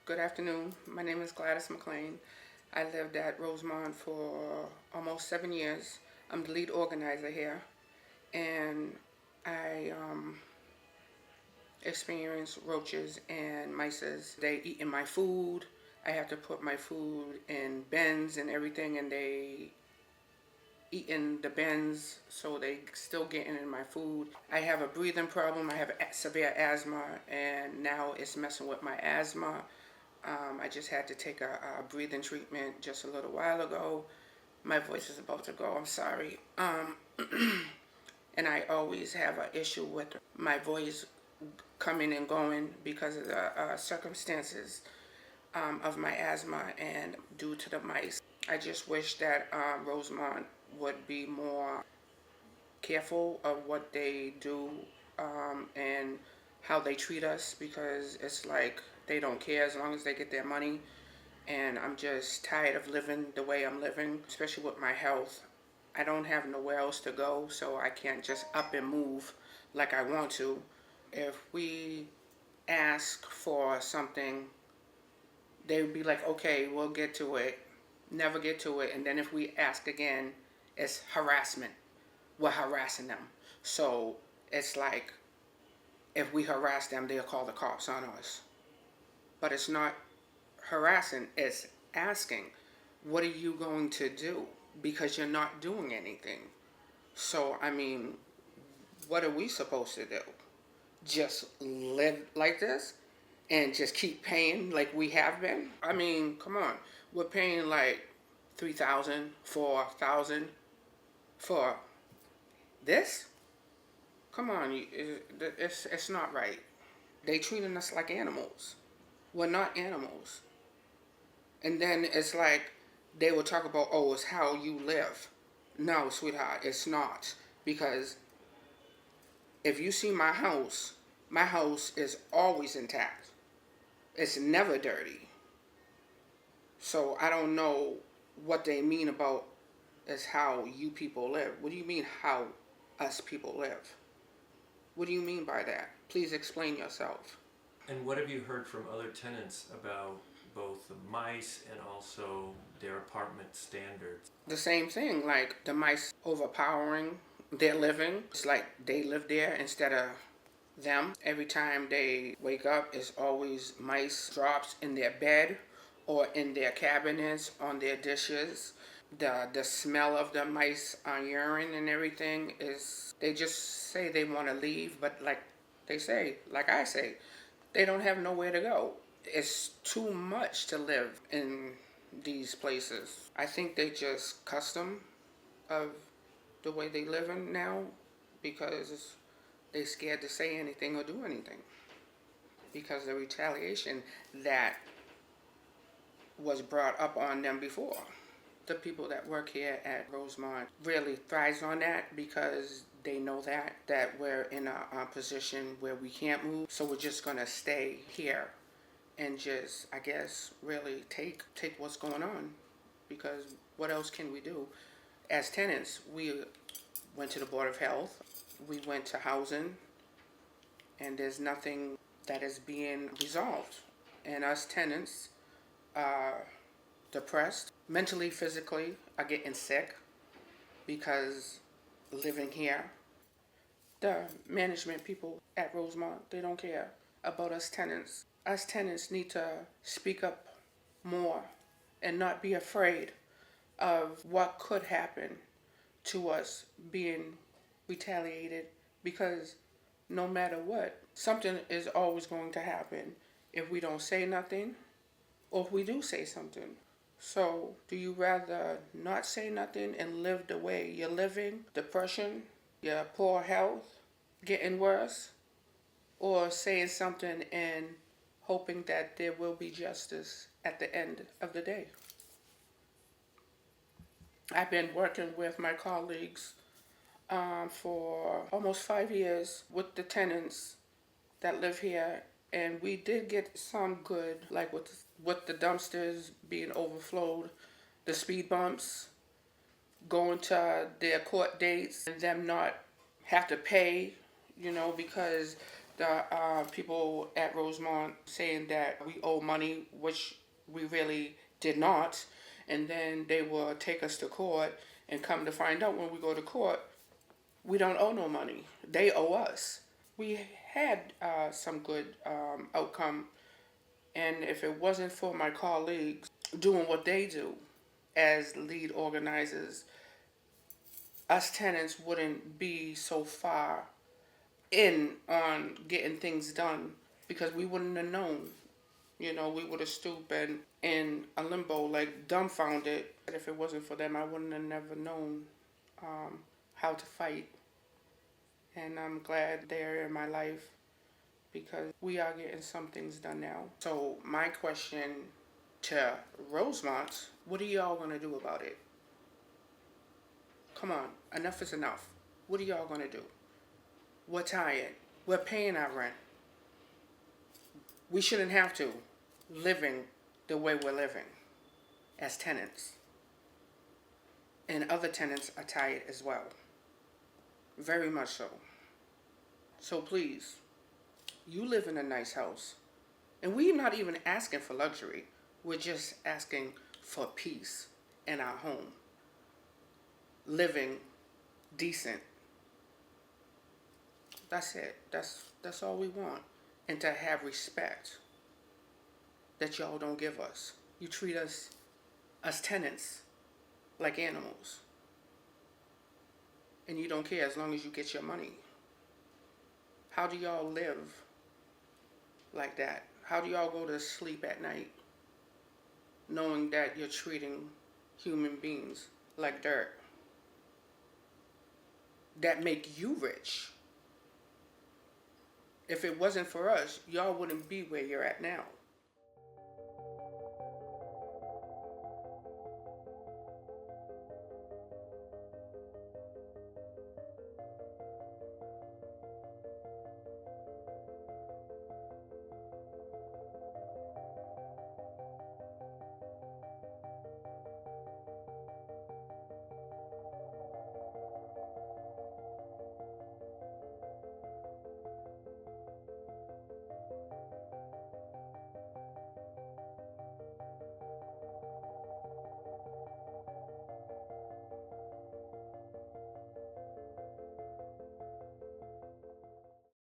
Good afternoon. My name is Gladys McClain. I lived at Rosemont for almost 7 years. I'm the lead organizer here, and I experience roaches and mices. They eat in my food. I have to put my food in bins and everything, and they eat in the bins, so they still getting in my food. I have a breathing problem. I have severe asthma, and now it's messing with my asthma. I just had to take a breathing treatment just a little while ago. My voice is about to go. I'm sorry. And I always have an issue with my voice coming and going because of the circumstances of my asthma and due to the mice. I just wish that Rosemont would be more careful of what they do and how they treat us, because it's like they don't care as long as they get their money. And I'm just tired of living the way I'm living, especially with my health. I don't have nowhere else to go, so I can't just up and move like I want to. If we ask for something, they would be like, okay, we'll get to it, never get to it. And then if we ask again, it's harassment. We're harassing them. So it's like, if we harass them, they'll call the cops on us. But it's not harassing, it's asking, what are you going to do? Because you're not doing anything. So, I mean, what are we supposed to do? Just live like this and just keep paying like we have been? I mean, come on. We're paying like $3,000, $4,000 for this? Come on, it's not right. They treating us like animals. We're not animals. And then it's like they will talk about, oh, it's how you live. No, sweetheart, it's not. Because if you see my house is always intact. It's never dirty. So I don't know what they mean about is how you people live. What do you mean how us people live? What do you mean by that? Please explain yourself. And what have you heard from other tenants about both the mice and also their apartment standards? The same thing, like the mice overpowering their living. It's like they live there instead of them. Every time they wake up, it's always mice drops in their bed or in their cabinets, on their dishes. The smell of the mice urine and everything is, they just say they want to leave, but like they say, like I say, they don't have nowhere to go. It's too much to live in these places. I think they just custom of the way they live in now, because they scared to say anything or do anything because of the retaliation that was brought up on them before. The people that work here at Rosemont really thrives on that, because they know that we're in a position where we can't move, so we're just gonna stay here and just, I guess, really take what's going on, because what else can we do? As tenants, we went to the Board of Health, we went to housing, and there's nothing that is being resolved. And us tenants are depressed, mentally, physically, are getting sick because living here. The management people at Rosemont, they don't care about us tenants. Us tenants need to speak up more and not be afraid of what could happen to us being retaliated, because no matter what, something is always going to happen if we don't say nothing or if we do say something. So, do you rather not say nothing and live the way you're living, depression, your poor health getting worse, or saying something and hoping that there will be justice at the end of the day? I've been working with my colleagues for almost 5 years with the tenants that live here, and we did get some good, like with the dumpsters being overflowed, the speed bumps, going to their court dates, and them not have to pay, because the people at Rosemont saying that we owe money, which we really did not. And then they will take us to court, and come to find out when we go to court, we don't owe no money. They owe us. We had some good outcome, and if it wasn't for my colleagues doing what they do as lead organizers, us tenants wouldn't be so far in on getting things done, because we wouldn't have known. We would have still been in a limbo, like dumbfounded. If it wasn't for them, I wouldn't have never known how to fight. And I'm glad they're in my life, because we are getting some things done now. So my question to Rosemont, what are y'all gonna do about it? Come on, enough is enough. What are y'all gonna do? We're tired. We're paying our rent. We shouldn't have to living the way we're living as tenants. And other tenants are tired as well. Very much so. So please, you live in a nice house. And we're not even asking for luxury. We're just asking for peace in our home. Living decent. That's it. That's all we want. And to have respect that y'all don't give us. You treat us tenants like animals. And you don't care as long as you get your money. How do y'all live like that? How do y'all go to sleep at night knowing that you're treating human beings like dirt that make you rich? If it wasn't for us, y'all wouldn't be where you're at now.